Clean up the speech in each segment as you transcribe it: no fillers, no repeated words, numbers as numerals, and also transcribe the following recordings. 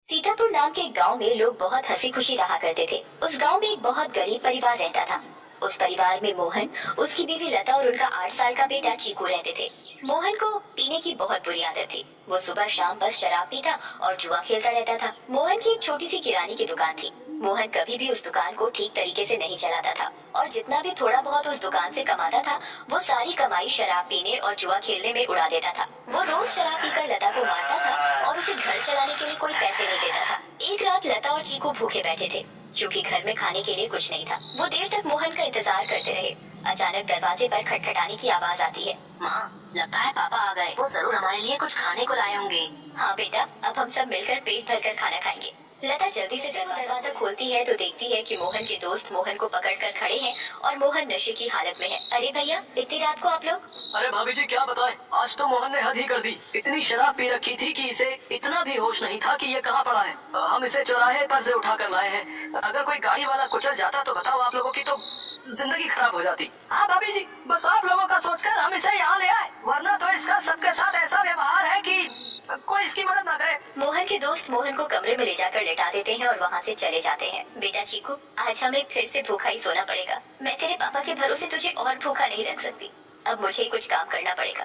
सीतापुर नाम के गांव में लोग बहुत हंसी खुशी रहा करते थे। उस गांव में एक बहुत गरीब परिवार रहता था। उस परिवार में मोहन, उसकी बीवी लता और उनका 8 साल का बेटा चीकू रहते थे। मोहन को पीने की बहुत बुरी आदत थी। वो सुबह शाम बस शराब पीता और जुआ खेलता रहता था। मोहन की एक छोटी सी किराने की दुकान थी। मोहन कभी भी उस दुकान को ठीक तरीके से नहीं चलाता था और जितना भी थोड़ा बहुत उस दुकान से कमाता था वो सारी कमाई शराब पीने और जुआ खेलने में उड़ा देता था। वो रोज शराब पीकर लता को मारता था और उसे घर चलाने के लिए कोई पैसे नहीं देता था। एक रात लता और चीकू भूखे बैठे थे क्योंकि घर में खाने के लिए कुछ नहीं था। वो देर तक मोहन का इंतजार करते रहे। अचानक दरवाजे पर खटखटाने की आवाज आती है। माँ, लगता है पापा आ गए। वो जरूर हमारे लिए कुछ खाने को लाए होंगे। हाँ बेटा, अब हम सब मिलकर पेट भरकर खाना खाएंगे। लता जल्दी से दरवाजा खोलती है तो देखती है कि मोहन के दोस्त मोहन को पकड़कर खड़े हैं और मोहन नशे की हालत में है। अरे भैया, इतनी रात को आप लोग? अरे भाभी जी, क्या बताएं, आज तो मोहन ने हद ही कर दी। इतनी शराब पी रखी थी कि इसे इतना भी होश नहीं था कि ये कहाँ पड़ा है। हम इसे चौराहे पर से उठा कर लाए हैं। अगर कोई गाड़ी वाला कुचल जाता तो बताओ, आप लोगों की तो जिंदगी खराब हो जाती। हाँ भाभी जी, बस आप लोगों का सोचकर हम इसे यहाँ ले आए, वरना तो इसका सबके साथ ऐसा व्यवहार है कि कोई इसकी मदद ना करे। मोहन के दोस्त मोहन को कमरे में ले जाकर लेटा देते हैं और वहाँ से चले जाते हैं। बेटा चीकू, आज हमें फिर से भूखा ही सोना पड़ेगा। मैं तेरे पापा के भरोसे तुझे और भूखा नहीं रख सकती। अब मुझे कुछ काम करना पड़ेगा,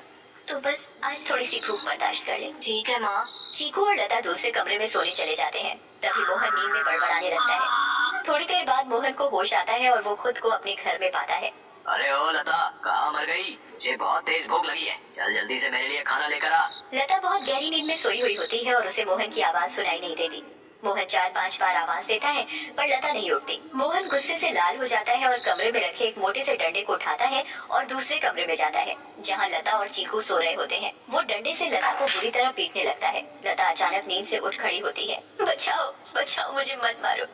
तो बस आज थोड़ी सी भूख बर्दाश्त कर ले। ठीक है माँ। चीकू और लता दूसरे कमरे में सोने चले जाते हैं। तभी मोहन नींद में बड़बड़ाने लगता है। थोड़ी देर बाद मोहन को होश आता है और वो खुद को अपने घर में पाता है। अरे ओ लता, कहाँ मर गई? मुझे बहुत तेज भूख लगी है, चल जल्दी से मेरे लिए खाना लेकर आ। लता बहुत गहरी नींद में सोई हुई होती है और उसे मोहन की आवाज सुनाई नहीं देती। मोहन 4-5 बार आवाज देता है पर लता नहीं उठती। मोहन गुस्से से लाल हो जाता है और कमरे में रखे एक मोटे से डंडे को उठाता है और दूसरे कमरे में जाता है जहाँ लता और चीकू सो रहे होते हैं। वो डंडे से लता को बुरी तरह पीटने लगता है। लता अचानक नींद से उठ खड़ी होती है। बचाओ बचाओ, मुझे मत मारो।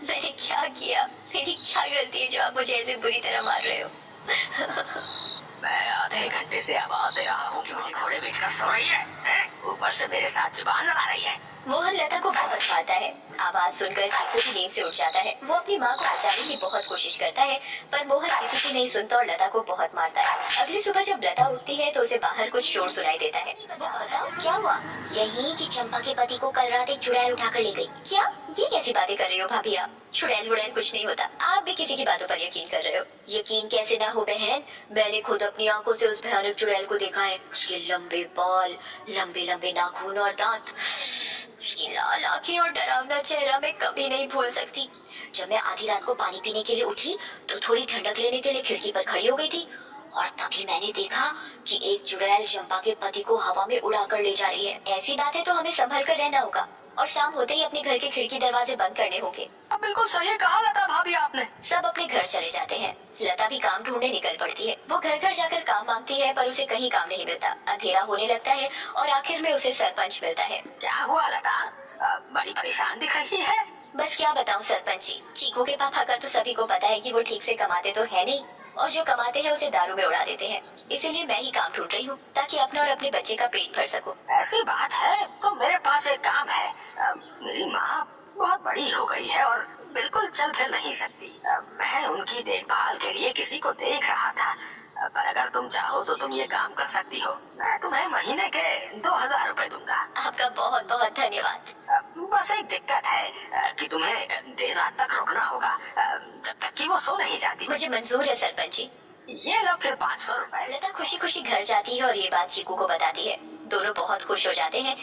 मैंने क्या किया? मेरी क्या गलती है जो आप मुझे ऐसे बुरी तरह मार रहे हो? मैं आधे घंटे से आवाज दे रहा हूँ कि मुझे घोड़े बेचकर सो रही है, ऊपर से मेरे साथ जुबान लड़ा रही है। मोहन लता को बहुत मारता है। आवाज सुनकर चीकू की नींद से उठ जाता है। वो अपनी माँ को बचाने की बहुत कोशिश करता है पर मोहन किसी की नहीं सुनता और लता को बहुत मारता है। अगली सुबह जब लता उठती है तो उसे बाहर कुछ शोर सुनाई देता है। वो बताओ क्या हुआ? यही कि चंपा के पति को कल रात एक चुड़ैल उठाकर ले गई। क्या? ये कैसी बातें कर रही हो भाभी आप? चुड़ैल वुड़ैल कुछ नहीं होता। आप भी किसी की बातों पर यकीन कर रहे हो। यकीन कैसे ना हो बहन, मैंने खुद अपनी आंखों से उस भयानक चुड़ैल को देखा है। उसके लंबे बाल, लंबे लंबे नाखून और दांत, उसकी लाल आंखें और डरावना चेहरा मैं कभी नहीं भूल सकती। जब मैं आधी रात को पानी पीने के लिए उठी तो थोड़ी ठंडक लेने के लिए खिड़की पर खड़ी हो गई थी और तभी मैंने देखा कि एक चुड़ैल चंपा के पति को हवा में उड़ा कर ले जा रही है। ऐसी बात है तो हमें संभल कर रहना होगा और शाम होते ही अपने घर के खिड़की दरवाजे बंद करने होंगे। अब बिल्कुल सही कहा लता भाभी आपने। सब अपने घर चले जाते हैं। लता भी काम ढूंढने निकल पड़ती है। वो घर घर जाकर काम मांगती है पर उसे कहीं काम नहीं मिलता। अंधेरा होने लगता है और आखिर में उसे सरपंच मिलता है। क्या हुआ लता, बड़ी परेशान दिख रही है? बस क्या बताऊं सरपंच जी, चीकू के पापा का तो सभी को पता है कि वो ठीक से कमाते तो है नहीं और जो कमाते हैं उसे दारू में उड़ा देते हैं। इसीलिए मैं ही काम ढूंढ रही हूँ ताकि अपना और अपने बच्चे का पेट भर सकूं। ऐसी बात है तो मेरे पास एक काम है। मेरी माँ बहुत बड़ी हो गई है और बिल्कुल चल फिर नहीं सकती। मैं उनकी देखभाल के लिए किसी को देख रहा था, पर अगर तुम चाहो तो तुम ये काम कर सकती हो। मैं तुम्हें महीने के 2000 रुपए दूंगा। आपका बहुत बहुत धन्यवाद। बस एक दिक्कत है कि तुम्हें देर रात तक रुकना होगा, जब तक कि वो सो नहीं जाती। मुझे मंजूर है सरपंच जी। ये लो फिर 500 रुपए। लता खुशी खुशी घर जाती है और ये बात चीकू को बताती है। दोनों बहुत खुश हो जाते हैं।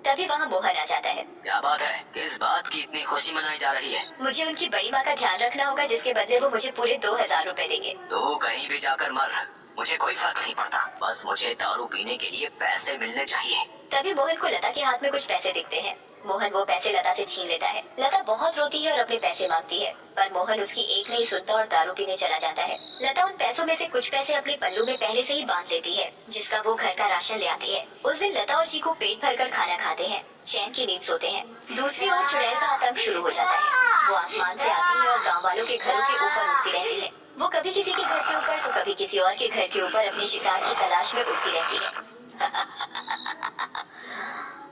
तभी वहाँ मोहन आ जाता है। क्या बात है, किस बात की इतनी खुशी मनाई जा रही है? मुझे उनकी बड़ी माँ का ध्यान रखना होगा जिसके बदले वो मुझे पूरे 2000 रुपए देंगे। तो कहीं भी जाकर मर, मुझे कोई फर्क नहीं पड़ता, बस मुझे दारू पीने के लिए पैसे मिलने चाहिए। तभी मोहन को लता के हाथ में कुछ पैसे दिखते हैं। मोहन वो पैसे लता से छीन लेता है। लता बहुत रोती है और अपने पैसे मांगती है पर मोहन उसकी एक नहीं सुनता और दारू पीने चला जाता है। लता उन पैसों में से कुछ पैसे अपने पल्लू में पहले से ही बांध लेती है जिसका वो घर का राशन ले आती है। उस दिन लता और चीकू पेट भरकर खाना खाते हैं, चैन की नींद सोते हैं। दूसरी ओर चुड़ैल का आतंक शुरू हो जाता है। वो आसमान से आती है और गाँव वालों के घरों के ऊपर उड़ती रहती है। वो कभी किसी के घर के ऊपर तो कभी किसी और के घर के ऊपर अपने शिकार की तलाश में उड़ती रहती है।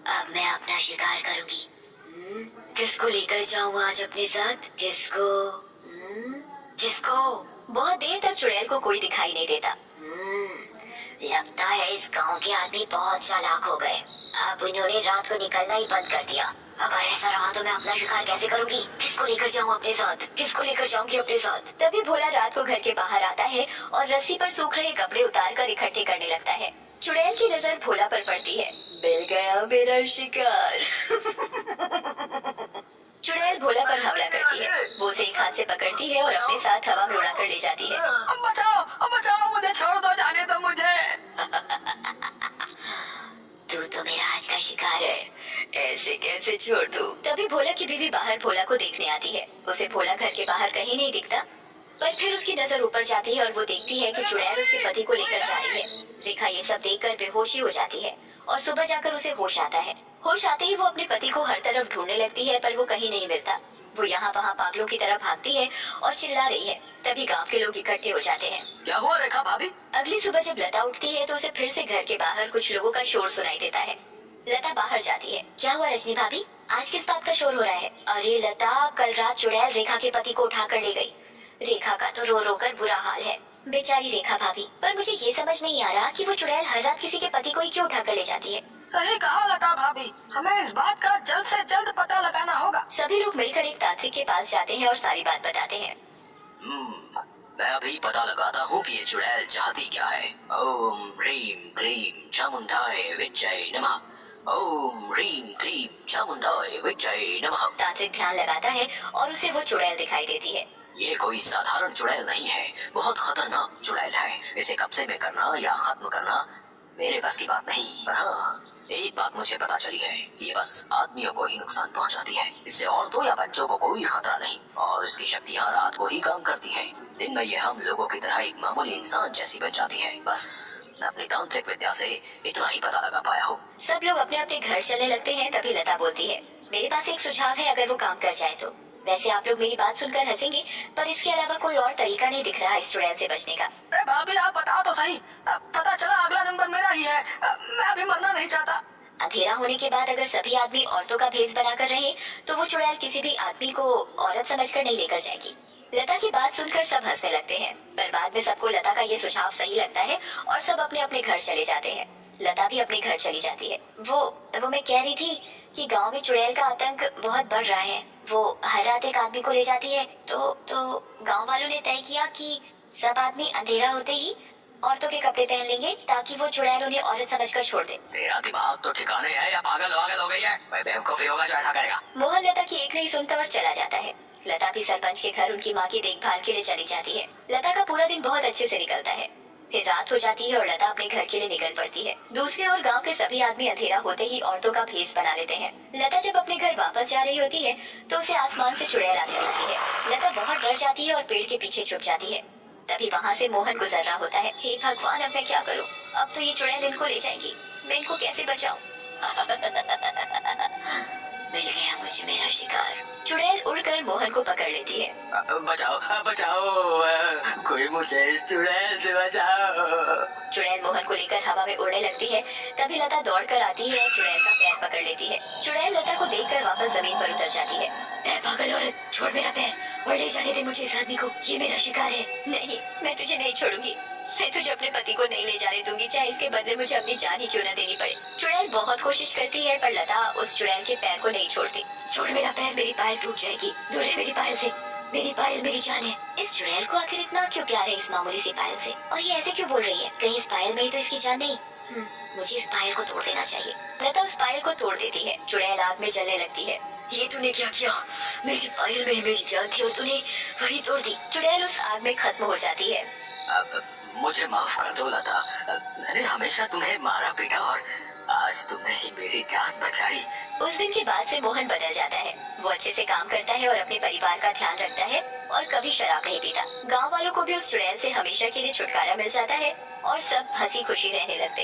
अब मैं अपना शिकार करूंगी। किसको लेकर जाऊं आज अपने साथ? किसको? किसको? बहुत देर तक चुड़ैल को कोई दिखाई नहीं देता। लगता है इस गांव के आदमी बहुत चालाक हो गए। अब उन्होंने रात को निकलना ही बंद कर दिया। अगर तो मैं अपना शिकार कैसे करूंगी? किसको लेकर जाऊं अपने साथ? किसको लेकर जाऊंगी अपने साथ? तभी भोला रात को घर के बाहर आता है और रस्सी पर सूख रहे कपड़े उतार कर इकट्ठे करने लगता है। चुड़ैल की नजर भोला पर पड़ती है। मिल गया मेरा शिकार। चुड़ैल भोला पर हमला करती है। वो उसे एक हाथ से पकड़ती है और अपने साथ हवा में उड़ाकर ले जाती है। बचाओ, मुझे छोड़ दो, जाने दो मुझे। तू तो मेरा आज का शिकार है, ऐसे कैसे छोड़ दूं? तभी भोला की बीवी बाहर भोला को देखने आती है। उसे भोला घर के बाहर कहीं नहीं दिखता, पर फिर उसकी नजर ऊपर जाती है और वो देखती है कि चुड़ैल उसके पति को लेकर जा रही है। रेखा ये सब देखकर बेहोशी हो जाती है और सुबह जाकर उसे होश आता है। होश आते ही वो अपने पति को हर तरफ ढूंढने लगती है, पर वो कहीं नहीं मिलता। वो यहाँ वहाँ पागलों की तरह भागती है और चिल्ला रही है। तभी गांव के लोग इकट्ठे हो जाते हैं। क्या हुआ रेखा भाभी? अगली सुबह जब लता उठती है तो उसे फिर से घर के बाहर कुछ लोगों का शोर सुनाई देता है। लता बाहर जाती है। क्या हुआ रजनी भाभी, आज किस बात का शोर हो रहा है? अरे लता, कल रात चुड़ैल रेखा के पति को उठाकर ले गई। रेखा का तो रो रो कर बुरा हाल है। बेचारी रेखा भाभी, पर मुझे ये समझ नहीं आ रहा कि वो चुड़ैल हर रात किसी के पति को ही क्यों उठाकर ले जाती है। सही कहा लता भाभी, हमें इस बात का जल्द से जल्द पता लगाना होगा। सभी लोग मिलकर एक तांत्रिक के पास जाते हैं और सारी बात बताते हैं। मैं अभी पता लगाता हूँ कि ये चुड़ैल चाहती क्या है। ओम ह्रीम क्लीम चामुंडाय विद्महे नमः। ओम ह्रीम क्लीम चामुंडाय विद्महे नमः। तांत्रिक ध्यान लगाता है और उसे वो चुड़ैल दिखाई देती है। ये कोई साधारण चुड़ैल नहीं है, बहुत खतरनाक चुड़ैल है। इसे कब्जे में करना या खत्म करना मेरे बस की बात नहीं। पर हाँ, एक बात मुझे पता चली है, ये बस आदमियों को ही नुकसान पहुंचाती है। इससे औरतों या बच्चों को कोई खतरा नहीं, और इसकी शक्तियाँ रात को ही काम करती हैं। दिन में ये हम लोगों की तरह एक मामूली इंसान जैसी बन जाती है। बस मैं अपनी तांत्रिक विद्या से इतना ही पता लगा पाया हूँ। सब लोग अपने अपने घर चलने लगते हैं। तभी लता बोलती है, मेरे पास एक सुझाव है, अगर वो काम कर जाए तो। वैसे आप लोग मेरी बात सुनकर हंसेंगे, पर इसके अलावा कोई और तरीका नहीं दिख रहा इस चुड़ैल से बचने का। भाभी आप बताओ तो सही। पता चला अगला नंबर मेरा ही है। मैं अभी मरना नहीं चाहता। अंधेरा होने के बाद अगर सभी आदमी औरतों का भेष बनाकर रहे तो वो चुड़ैल किसी भी आदमी को औरत समझकर नहीं लेकर जाएगी। लता की बात सुनकर सब हंसने लगते हैं, पर बाद में सबको लता का ये सुझाव सही लगता है और सब अपने अपने घर चले जाते हैं। लता भी अपने घर चली जाती है। वो मैं कह रही थी कि गांव में चुड़ैल का आतंक बहुत बढ़ रहा है। वो हर रात एक आदमी को ले जाती है। तो गांव वालों ने तय किया कि सब आदमी अंधेरा होते ही औरतों के कपड़े पहन लेंगे ताकि वो चुड़ैल उन्हें औरत समझकर छोड़ दे। तेरा दिमाग तो ठिकाने है या पागल वागल हो गई है? कोई बेवकूफी होगा जो ऐसा करेगा। मोहन लता की एक नहीं सुनता और चला जाता है। लता भी सरपंच के घर उनकी माँ की देखभाल के लिए चली जाती है। लता का पूरा दिन बहुत अच्छे से निकलता है। फिर रात हो जाती है और लता अपने घर के लिए निकल पड़ती है। दूसरी ओर गांव के सभी आदमी अंधेरा होते ही औरतों का भेष बना लेते हैं। लता जब अपने घर वापस जा रही होती है तो उसे आसमान से चुड़ैल आने लगती है। लता बहुत डर जाती है और पेड़ के पीछे छुप जाती है। तभी वहाँ से मोहन गुजर रहा होता है। हे भगवान, अब मैं क्या करूँ? अब तो ये चुड़ैल इनको ले जाएगी। मैं इनको कैसे बचाऊं? मिल गया मुझे मेरा शिकार। चुड़ैल उड़कर मोहन को पकड़ लेती है। बचाओ बचाओ, कोई मुझे इस चुड़ैल से बचाओ। चुड़ैल मोहन को लेकर हवा में उड़ने लगती है। तभी लता दौड़कर आती है और चुड़ैल का पैर पकड़ लेती है। चुड़ैल लता को देखकर वापस जमीन पर उतर जाती है। ऐ पागल औरत, छोड़ मेरा पैर और ले जाने दे मुझे इस आदमी को। ये मेरा शिकार है। नहीं, मैं तुझे नहीं छोड़ूंगी। मैं तुझे अपने पति को नहीं ले जाने दूंगी, चाहे इसके बदले मुझे अपनी जान ही क्यों न देनी पड़े। चुड़ैल बहुत कोशिश करती है पर लता उस चुड़ैल के पैर को नहीं छोड़ती। छोड़ मेरा पैर, मेरी पायल टूट जाएगी। दूर है मेरी पायल से। मेरी पायल मेरी जान है। इस चुड़ैल को आखिर इतना क्यों प्यार है इस मामूली सी पायल से? और ये ऐसे क्यों बोल रही है? कहीं इस पायल में ही तो इसकी जान नहीं? मुझे इस पायल को तोड़ देना चाहिए। लता उस पायल को तोड़ देती है। चुड़ैल आग में जलने लगती है। ये तूने क्या किया? मेरी पायल में ही मेरी जान थी और तूने वही तोड़ दी। चुड़ैल उस आग में खत्म हो जाती है। मुझे माफ कर दो लता, मैंने हमेशा तुम्हें मारा पीटा और आज तुमने ही मेरी जान बचाई। उस दिन के बाद से मोहन बदल जाता है। वो अच्छे से काम करता है और अपने परिवार का ध्यान रखता है और कभी शराब नहीं पीता। गांव वालों को भी उस चुड़ैल से हमेशा के लिए छुटकारा मिल जाता है और सब हंसी खुशी रहने लगते हैं।